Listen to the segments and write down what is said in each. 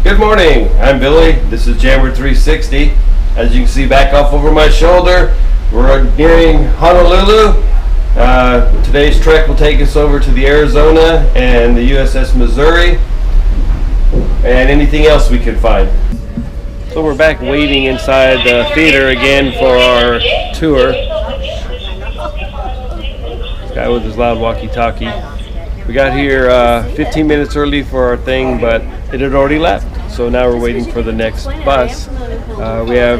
Good morning, I'm Billy. This is Jammer 360. As you can see back off over my shoulder, we're nearing Honolulu. Today's trek will take us over to the Arizona and the USS Missouri and anything else we can find. So we're back waiting inside the theater again for our tour. This guy with his loud walkie-talkie. We got here 15 minutes early for our thing, but it had already left. So now we're waiting for the next bus. We have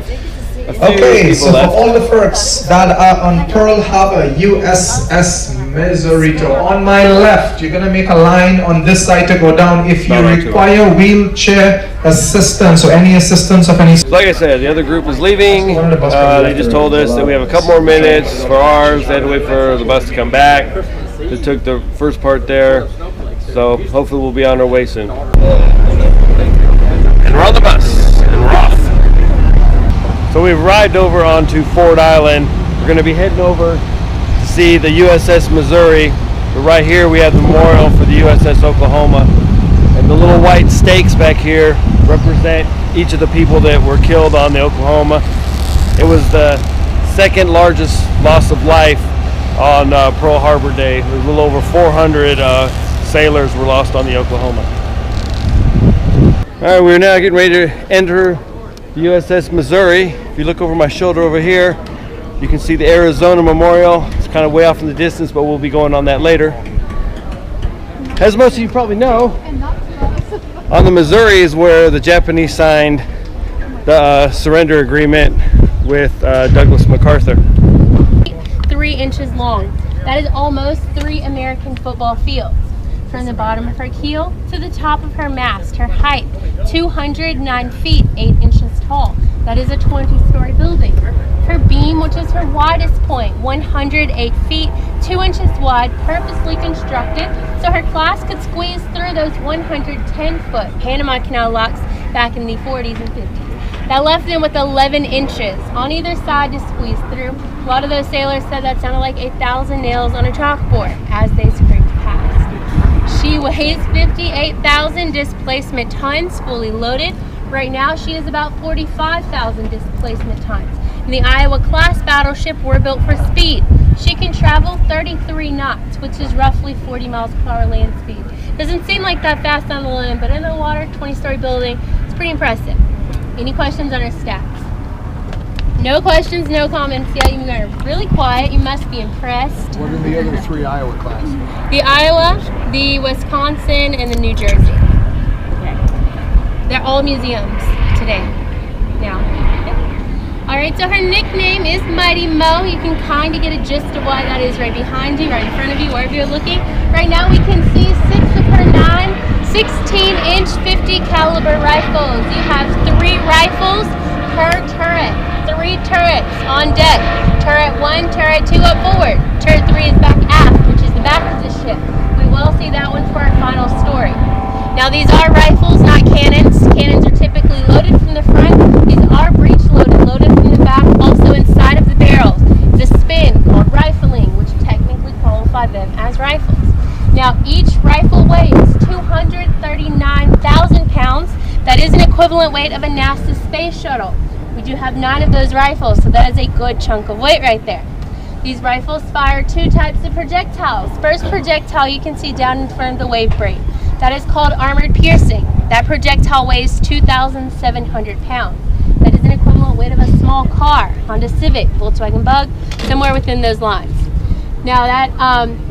a few people left. For all the folks that are on Pearl Harbor, USS Missouri, on my left, you're going to make a line on this side to go down if you require wheelchair assistance or any assistance of any. Like I said, the other group is leaving. They just told us that we have a couple more minutes for ours. They had to wait for the bus to come back. They took the first part there, so hopefully we'll be on our way soon. And we're on the bus, and we're off. So we've arrived over onto Ford Island. We're going to be heading over to see the USS Missouri. But right here we have the memorial for the USS Oklahoma. And the little white stakes back here represent each of the people that were killed on the Oklahoma. It was the second largest loss of life on Pearl Harbor Day. There was a little over 400 sailors were lost on the Oklahoma. All right, we're now getting ready to enter the USS Missouri. If you look over my shoulder over here, you can see the Arizona Memorial. It's kind of way off in the distance, but we'll be going on that later. As most of you probably know, on the Missouri is where the Japanese signed the surrender agreement with Douglas MacArthur. 3 inches long. That is almost 3 American football fields. From the bottom of her keel to the top of her mast, her height 209 feet 8 inches tall. That is a 20-story building. Her beam, which is her widest point, 108 feet 2 inches wide, purposely constructed so her class could squeeze through those 110-foot Panama Canal locks back in the 40s and 50s. That left them with 11 inches on either side to squeeze through. A lot of those sailors said that sounded like 8,000 nails on a chalkboard as they scraped past. She weighs 58,000 displacement tons, fully loaded. Right now, she is about 45,000 displacement tons. And the Iowa-class battleship were built for speed. She can travel 33 knots, which is roughly 40 miles per hour land speed. Doesn't seem like that fast on the land, but in the water, 20-story building, it's pretty impressive. Any questions on her stats? No questions, no comments yet. You guys are really quiet. You must be impressed. What are the other 3 Iowa classes? The Iowa, the Wisconsin, and the New Jersey. Okay. They're all museums today. Now. Okay. All right, so her nickname is Mighty Mo. You can kind of get a gist of why that is right behind you, right in front of you, wherever you're looking. Right now we can see 6 of her 9 16-inch 50 caliber rifles. You have 3 rifles per turret. 3 turrets on deck. Turret 1, turret 2 up forward. Turret 3 is back aft, which is the back of the ship. We will see that one for our final story. Now these are rifles, not cannons. Cannons are typically loaded from the front. These are breech loaded, loaded from the back, also inside of the barrels. The spin called rifling, which technically qualify them as rifles. Now each rifle weighs 239,000 pounds. That is an equivalent weight of a NASA space shuttle. We do have 9 of those rifles, so that is a good chunk of weight right there. These rifles fire 2 types of projectiles. First projectile you can see down in front of the wave braid. That is called armored piercing. That projectile weighs 2,700 pounds. That is an equivalent weight of a small car, Honda Civic, Volkswagen Bug, somewhere within those lines. Now that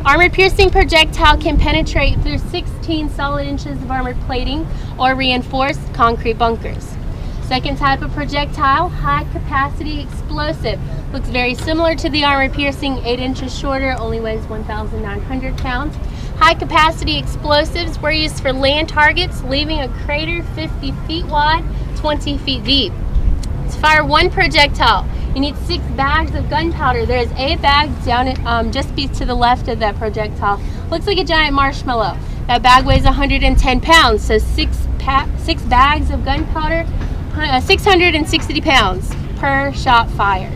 armored piercing projectile can penetrate through 16 solid inches of armored plating or reinforced concrete bunkers. Second type of projectile, high capacity explosive. Looks very similar to the armor piercing, 8 inches shorter, only weighs 1,900 pounds. High capacity explosives were used for land targets, leaving a crater 50 feet wide, 20 feet deep. To fire 1 projectile, you need 6 bags of gunpowder. There is a bag down at, just to the left of that projectile. Looks like a giant marshmallow. That bag weighs 110 pounds, so 6 bags of gunpowder, 660 pounds per shot fired.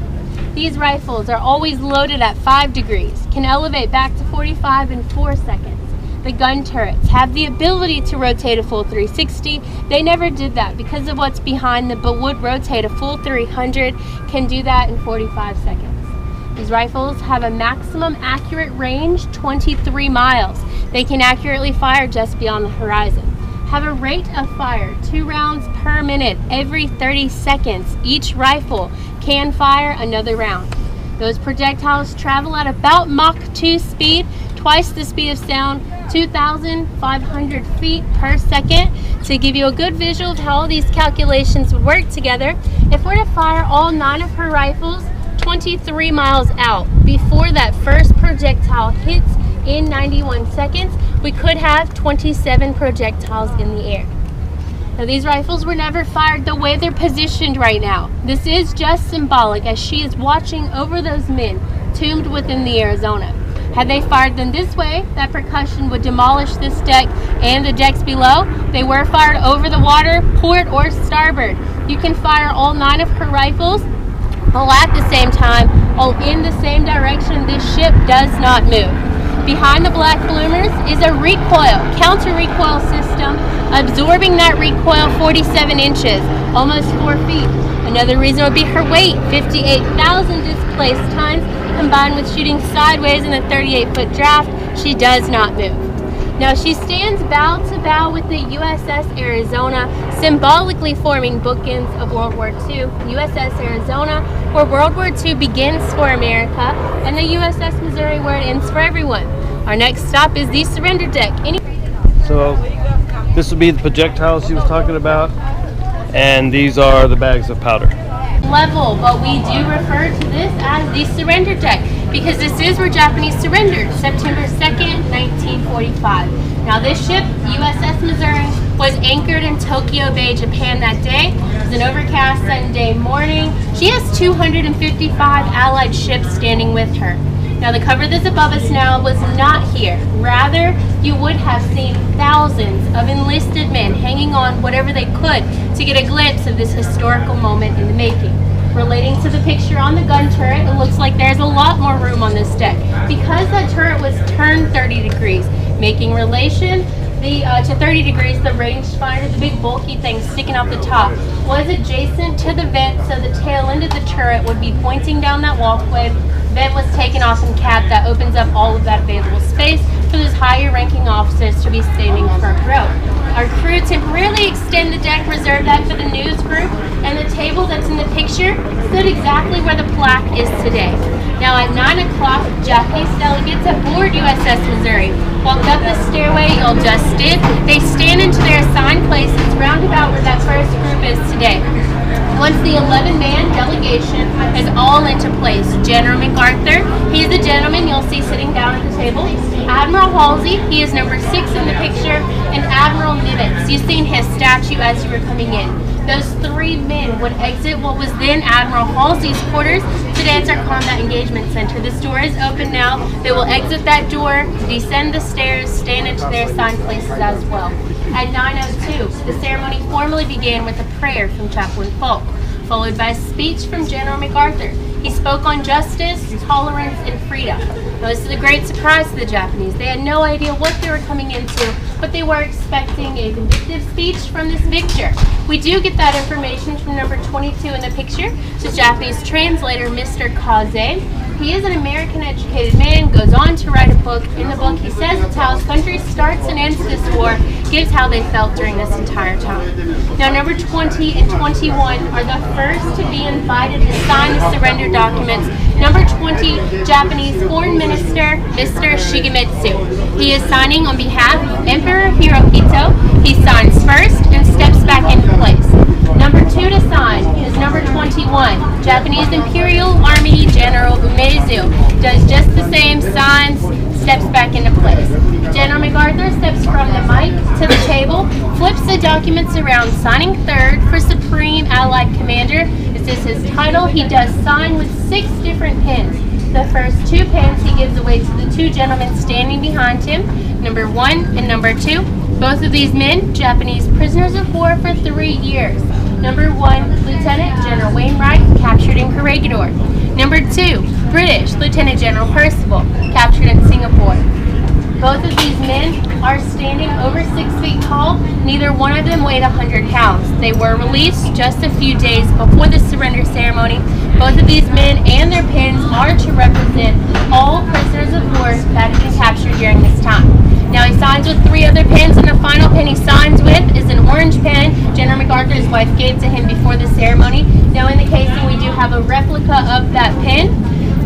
These rifles are always loaded at 5 degrees, can elevate back to 45 in 4 seconds. The gun turrets have the ability to rotate a full 360. They never did that because of what's behind them, but would rotate a full 300, can do that in 45 seconds. These rifles have a maximum accurate range, 23 miles. They can accurately fire just beyond the horizon. Have a rate of fire, 2 rounds per minute every 30 seconds. Each rifle can fire another round. Those projectiles travel at about Mach 2 speed, twice the speed of sound, 2,500 feet per second. To give you a good visual of how all these calculations would work together, if we're to fire all 9 of her rifles 23 miles out before that first projectile hits in 91 seconds, we could have 27 projectiles in the air. Now, these rifles were never fired the way they're positioned right now. This is just symbolic, as she is watching over those men tombed within the Arizona. Had they fired them this way, that percussion would demolish this deck and the decks below. They were fired over the water, port or starboard. You can fire all 9 of her rifles all at the same time, all in the same direction. This ship does not move. Behind the black bloomers is a recoil, counter-recoil system, absorbing that recoil 47 inches, almost 4 feet. Another reason would be her weight, 58,000 displaced tons, combined with shooting sideways in a 38-foot draft. She does not move. Now, she stands bow to bow with the USS Arizona, symbolically forming bookends of World War II. USS Arizona, where World War II begins for America, and the USS Missouri, where it ends for everyone. Our next stop is the surrender deck. So this would be the projectiles she was talking about, and these are the bags of powder. Level, but we do refer to this as the surrender deck because this is where Japanese surrendered September 2nd, 1945. Now, this ship, USS Missouri, was anchored in Tokyo Bay, Japan that day. It was an overcast Sunday morning. She has 255 Allied ships standing with her. Now, the cover that's above us now was not here. Rather, you would have seen thousands of enlisted men hanging on whatever they could to get a glimpse of this historical moment in the making. Relating to the picture on the gun turret, it looks like there's a lot more room on this deck because that turret was turned 30 degrees, making relation to 30 degrees, the rangefinder, the big bulky thing sticking out the top, was adjacent to the vent, so the tail end of the turret would be pointing down that walkway. Vent was taken off and capped. That opens up all of that available space for those higher ranking officers to be standing front row. Our crew temporarily extend the deck, reserve that for the news group, and the table that's in the picture stood exactly where the plaque is today. Now at 9 o'clock, Japanese delegates aboard USS Missouri walk up the stairway y'all just did. They stand into their assigned places roundabout where that first group is today. Once the 11-man delegation is all into place, General MacArthur, he's the gentleman you'll see sitting down at the table. Admiral Halsey, he is number 6 in the picture, and Admiral Nimitz, you've seen his statue as you were coming in. Those 3 men would exit what was then Admiral Halsey's quarters. Today it's our Combat Engagement Center. This door is open now. They will exit that door, descend the stairs, stand into their assigned places as well. At 9:02, the ceremony formally began with a prayer from Chaplain Falk, followed by a speech from General MacArthur. He spoke on justice, tolerance, and freedom. Now, this is a great surprise to the Japanese. They had no idea what they were coming into, but they were expecting a vindictive speech from this victor. We do get that information from number 22 in the picture. It's Japanese translator, Mr. Kaze. He is an American-educated man, goes on to write a book. In the book, he says it's how his country starts and ends this war, gives how they felt during this entire time. Now, number 20 and 21 are the first to be invited to sign the surrender documents. Number 20, Japanese Foreign Minister, Mr. Shigemitsu. He is signing on behalf of Emperor Hirohito. He signs first and steps back into place. Number 2 to sign is number 21, Japanese Imperial Army General Umezu. Does just the same, signs, steps back into place. General MacArthur steps from the mic to the table, flips the documents around, signing third for Supreme Allied Commander. This is his title. He does sign with 6 different pens. The first 2 pens he gives away to the 2 gentlemen standing behind him, number 1 and number 2. Both of these men, Japanese prisoners of war for 3 years. Number 1, Lieutenant General Wainwright, captured in Corregidor. Number 2, British Lieutenant General Percival, captured in Singapore. Both of these men are standing over 6 feet tall. Neither one of them weighed 100 pounds. They were released just a few days before the surrender ceremony. Both of these men and their pins are to represent all prisoners of war that have been captured during this time. Now he signs with 3 other pins, and the final pin he signs with is an orange pin General MacArthur's wife gave to him before the ceremony. Now in the casing we do have a replica of that pin.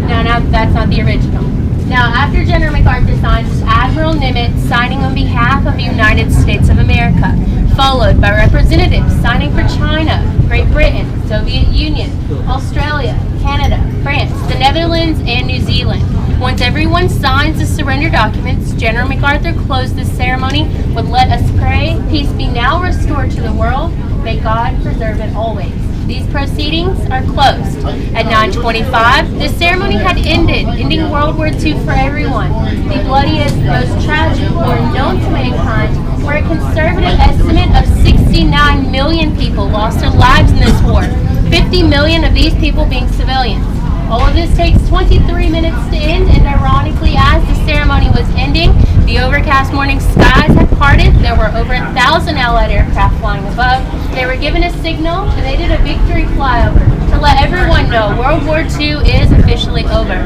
Now that's not the original. Now after General MacArthur signs, is Admiral Nimitz signing on behalf of the United States of America, followed by representatives signing for China, Great Britain, Soviet Union, Australia, Canada, France, the Netherlands, and New Zealand. Once everyone signs the surrender documents, General MacArthur closed the ceremony with "Let us pray, peace be now restored to the world, may God preserve it always." These proceedings are closed. At 9:25, the ceremony had ended, ending World War II for everyone. The bloodiest, most tragic war known to mankind, where a conservative estimate of 69 million people lost their lives in this war, 50 million of these people being civilians. All of this takes 23 minutes to end, and ironically, as the ceremony was ending, the overcast morning skies had parted. There were over 1,000 Allied aircraft flying above. They were given a signal, and they did a victory flyover to let everyone know World War II is officially over.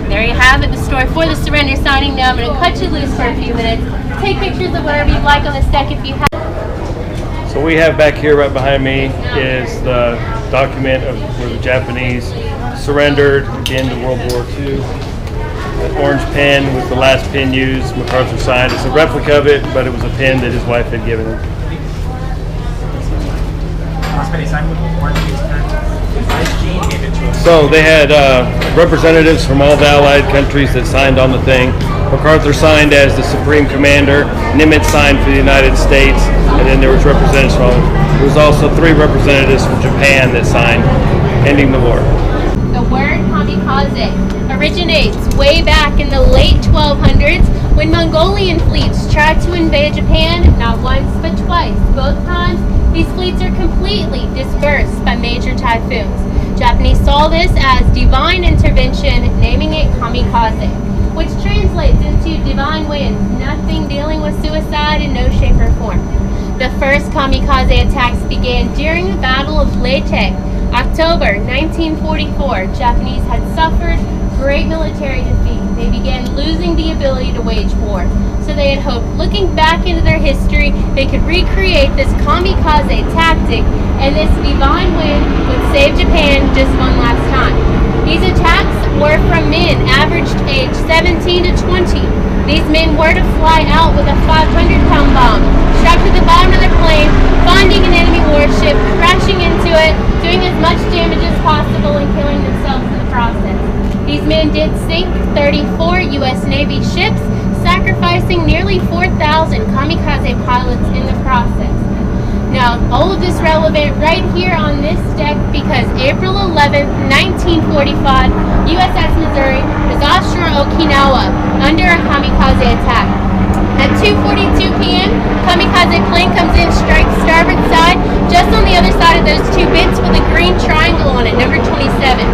There you have it, the story for the surrender signing. Now I'm going to cut you loose for a few minutes. Take pictures of whatever you'd like on this deck if you have. So we have back here right behind me is the document of where the Japanese surrendered at the end of World War II. That orange pen was the last pen used. MacArthur signed. It's a replica of it, but it was a pen that his wife had given him. So they had representatives from all the Allied countries that signed on the thing. MacArthur signed as the Supreme Commander. Nimitz signed for the United States, and then there was representatives from. There was also 3 representatives from Japan that signed, ending the war. The word kamikaze originates way back in the late 1200s when Mongolian fleets tried to invade Japan, not once but twice. Both times, these fleets are completely dispersed by major typhoons. Japanese saw this as divine intervention, naming it kamikaze, which translates into divine wind, nothing dealing with suicide in no shape or form. The first kamikaze attacks began during the Battle of Leyte, October 1944. Japanese had suffered great military defeat. They began losing the ability to wage war. So they had hoped, looking back into their history, they could recreate this kamikaze tactic, and this divine wind would save Japan just one last time. These attacks were from men averaged age 17 to 20. These men were to fly out with a 500-pound bomb, strapped to the bottom of their plane, finding an enemy warship, crashing into it, doing as much damage as possible, and killing themselves in the process. These men did sink 34 U.S. Navy ships, sacrificing nearly 4,000 kamikaze pilots in the process. Now, all of this relevant right here on this deck because April 11th, 1945, USS Missouri was offshore Okinawa under a kamikaze attack. At 2:42 p.m., kamikaze plane comes in, strikes starboard side, just on the other side of those 2 bits with a green triangle on it, number 27.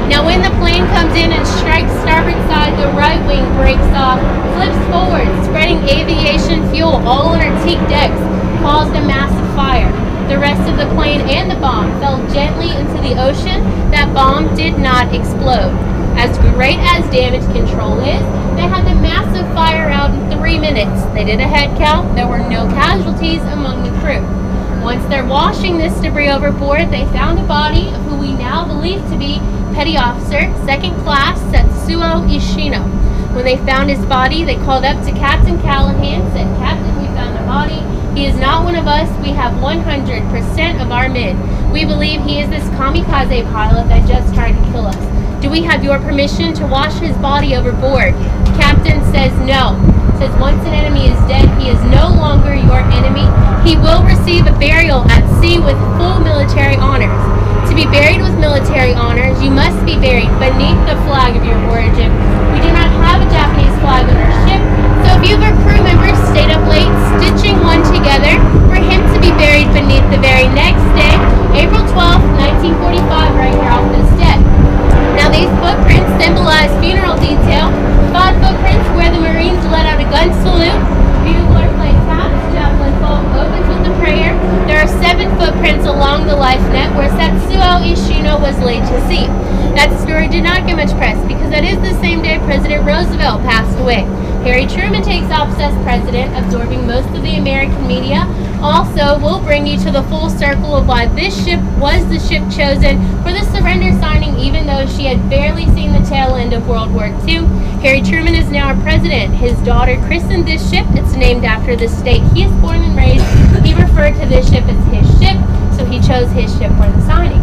Now, when the plane comes in and strikes starboard side, the right wing breaks off, flips forward, spreading aviation fuel all on our teak decks, caused a massive fire. The rest of the plane and the bomb fell gently into the ocean. That bomb did not explode. As great as damage control is, they had the massive fire out in 3 minutes. They did a head count. There were no casualties among the crew. Once they're washing this debris overboard, they found a body of who we now believe to be Petty Officer, 2nd Class Setsuo Ishino. When they found his body, they called up to Captain Callahan, said, "Captain, we found a body. He is not one of us. We have 100% of our men. We believe he is this kamikaze pilot that just tried to kill us. Do we have your permission to wash his body overboard?" Captain says no. Says once an enemy is dead, he is no longer your enemy. He will receive a burial at sea with full military honors. To be buried with military honors, you must be buried beneath the flag of your origin. We do not have a Japanese flag on our ship, so if you have a crew member stayed up late stitching one together, for him to be buried beneath the very next day, April 12th, 1945, right here off this deck. Now these footprints symbolize funeral detail. 5 footprints where the Marines let out a gun salute footprints along the life net where Setsuo Ishino was laid to sea. That story did not get much press because that is the same day President Roosevelt passed away. Harry Truman takes office as president, absorbing most of the American media. Also, we'll bring you to the full circle of why this ship was the ship chosen for the surrender signing, even though she had barely seen the tail end of World War II. Harry Truman is now our president. His daughter christened this ship. It's named after the state he is born and raised. He referred to this ship as his ship, so he chose his ship for the signing.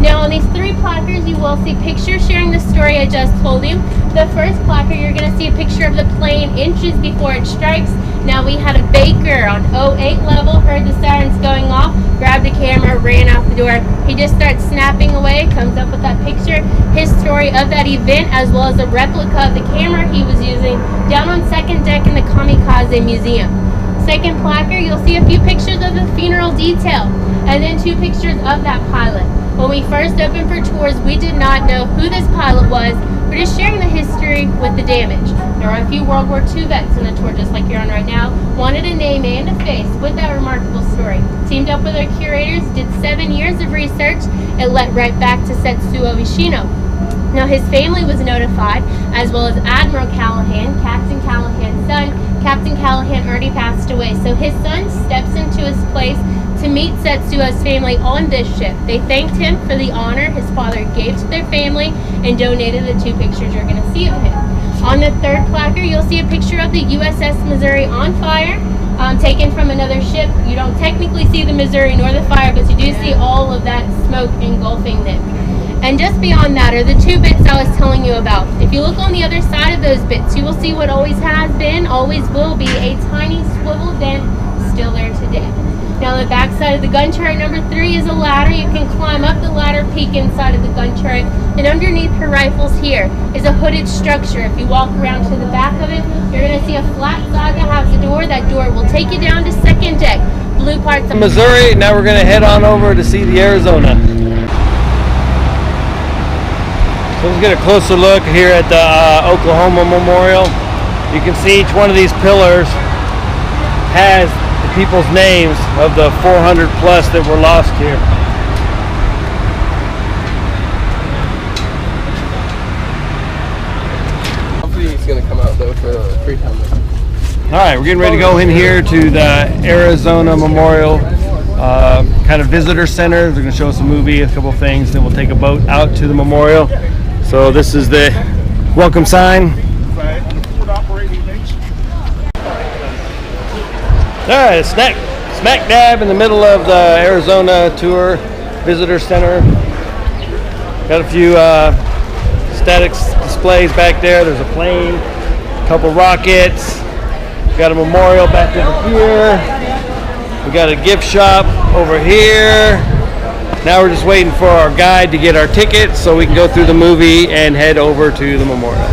Now on these 3 placards you will see pictures sharing the story I just told you. The first placard you're going to see a picture of the plane inches before it strikes. Now we had a baker on 08 level, heard the sirens going off, grabbed the camera, ran out the door. He just starts snapping away, comes up with that picture, his story of that event, as well as a replica of the camera he was using down on second deck in the Kamikaze Museum. Second placard, you'll see a few pictures of the funeral detail, and then 2 pictures of that pilot. When we first opened for tours, we did not know who this pilot was. We're just sharing the history with the damage. There are a few World War II vets in the tour, just like you're on right now, wanted a name and a face with that remarkable story. Teamed up with our curators, did 7 years of research, and led right back to Setsuo Ishino. Now his family was notified, as well as Admiral Callahan, Captain Callahan's son. Captain Callahan already passed away, so his son steps into his place to meet Setsuo's family on this ship. They thanked him for the honor his father gave to their family and donated the 2 pictures you're going to see of him. On the third placard, you'll see a picture of the USS Missouri on fire, taken from another ship. You don't technically see the Missouri nor the fire, but you do see all of that smoke engulfing them. And just beyond that are the 2 bits I was telling you about. If you look on the other side of those bits, you will see what always has been, always will be, a tiny swivel dent still there today. Now the back side of the gun turret number 3 is a ladder. You can climb up the ladder, peek inside of the gun turret, and underneath her rifles here is a hooded structure. If you walk around to the back of it, you're going to see a flat side that has a door. That door will take you down to second deck. Blue parts of Missouri. Now we're going to head on over to see the Arizona. So let's get a closer look here at the Oklahoma Memorial. You can see each one of these pillars has the people's names of the 400 plus that were lost here. Hopefully he's going to come out though for free time. All right, we're getting ready to go in here to the Arizona Memorial kind of visitor center. They're going to show us a movie, a couple of things, then we'll take a boat out to the memorial. So this is the welcome sign. All right, smack dab in the middle of the Arizona Tour Visitor Center. Got a few static displays back there. There's a plane, a couple rockets. Got a memorial back over here. We got a gift shop over here. Now we're just waiting for our guide to get our tickets so we can go through the movie and head over to the memorial.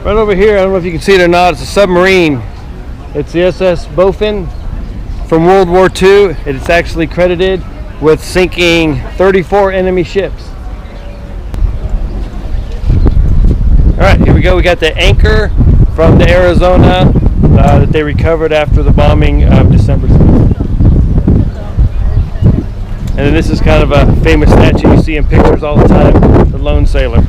Right over here, I don't know if you can see it or not, it's a submarine. It's the USS Bofin from World War II. It's actually credited with sinking 34 enemy ships. All right, here we go. We got the anchor from the Arizona that they recovered after the bombing of December 7th. And then this is kind of a famous statue you see in pictures all the time, the Lone Sailor.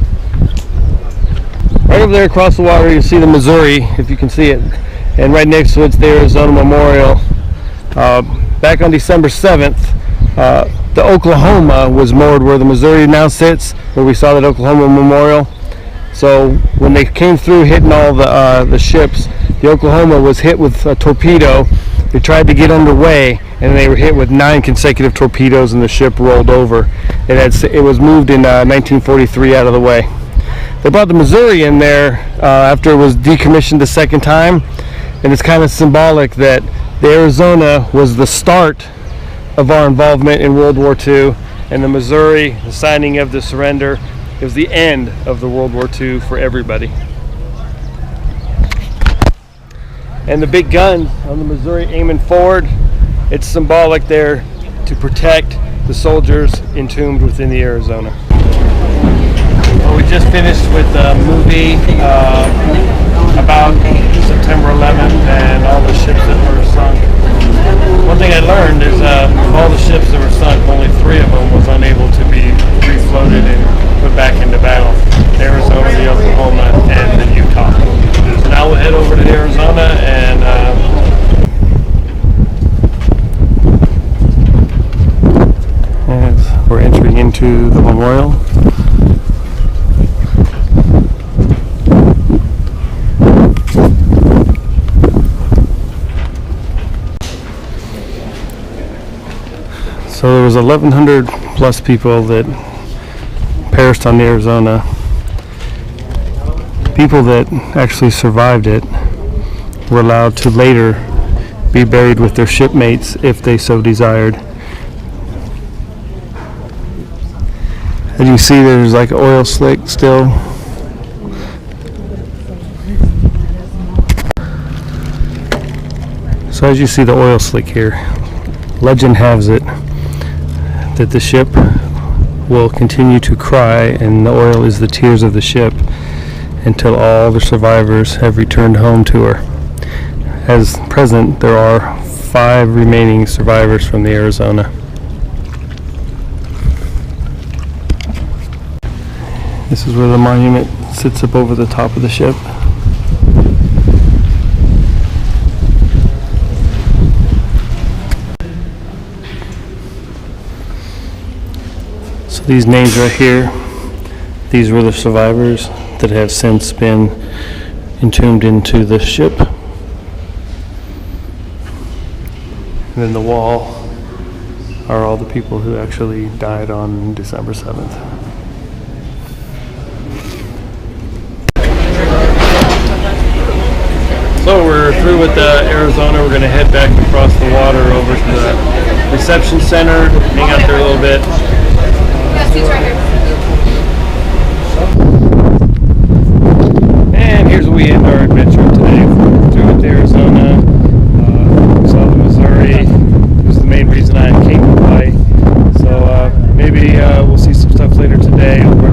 Right over there across the water you see the Missouri, if you can see it. And right next to it's the Arizona Memorial. Back on December 7th, the Oklahoma was moored where the Missouri now sits, where we saw that Oklahoma Memorial. So when they came through hitting all the ships, the Oklahoma was hit with a torpedo. They tried to get underway, and they were hit with 9 consecutive torpedoes, and the ship rolled over. It was moved in 1943 out of the way. They brought the Missouri in there after it was decommissioned the second time, and it's kind of symbolic that the Arizona was the start of our involvement in World War II, and the Missouri, the signing of the surrender, it was the end of the World War II for everybody. And the big guns on the Missouri aiming forward, it's symbolic there to protect the soldiers entombed within the Arizona. Well, we just finished with a movie about September 11th and all the ships that were sunk. One thing I learned is Oklahoma, and then Utah. So now we'll head over to Arizona and as we're entering into the memorial. So there was 1,100 plus people that perished on the Arizona. People that actually survived it were allowed to later be buried with their shipmates if they so desired. As you see, there's like oil slick still. So as you see the oil slick here, legend has it that the ship will continue to cry, and the oil is the tears of the ship, until all the survivors have returned home to her. As present, there are 5 remaining survivors from the Arizona. This is where the monument sits up over the top of the ship. So these names right here, these were the survivors that have since been entombed into the ship. And then the wall are all the people who actually died on December 7th. So we're through with Arizona. We're going to head back across the water over to the reception center, hang out there a little bit. Right here. And here's where we end our adventure today. Through with Arizona, saw the Missouri. It was the main reason I came to Hawaii. So maybe we'll see some stuff later today over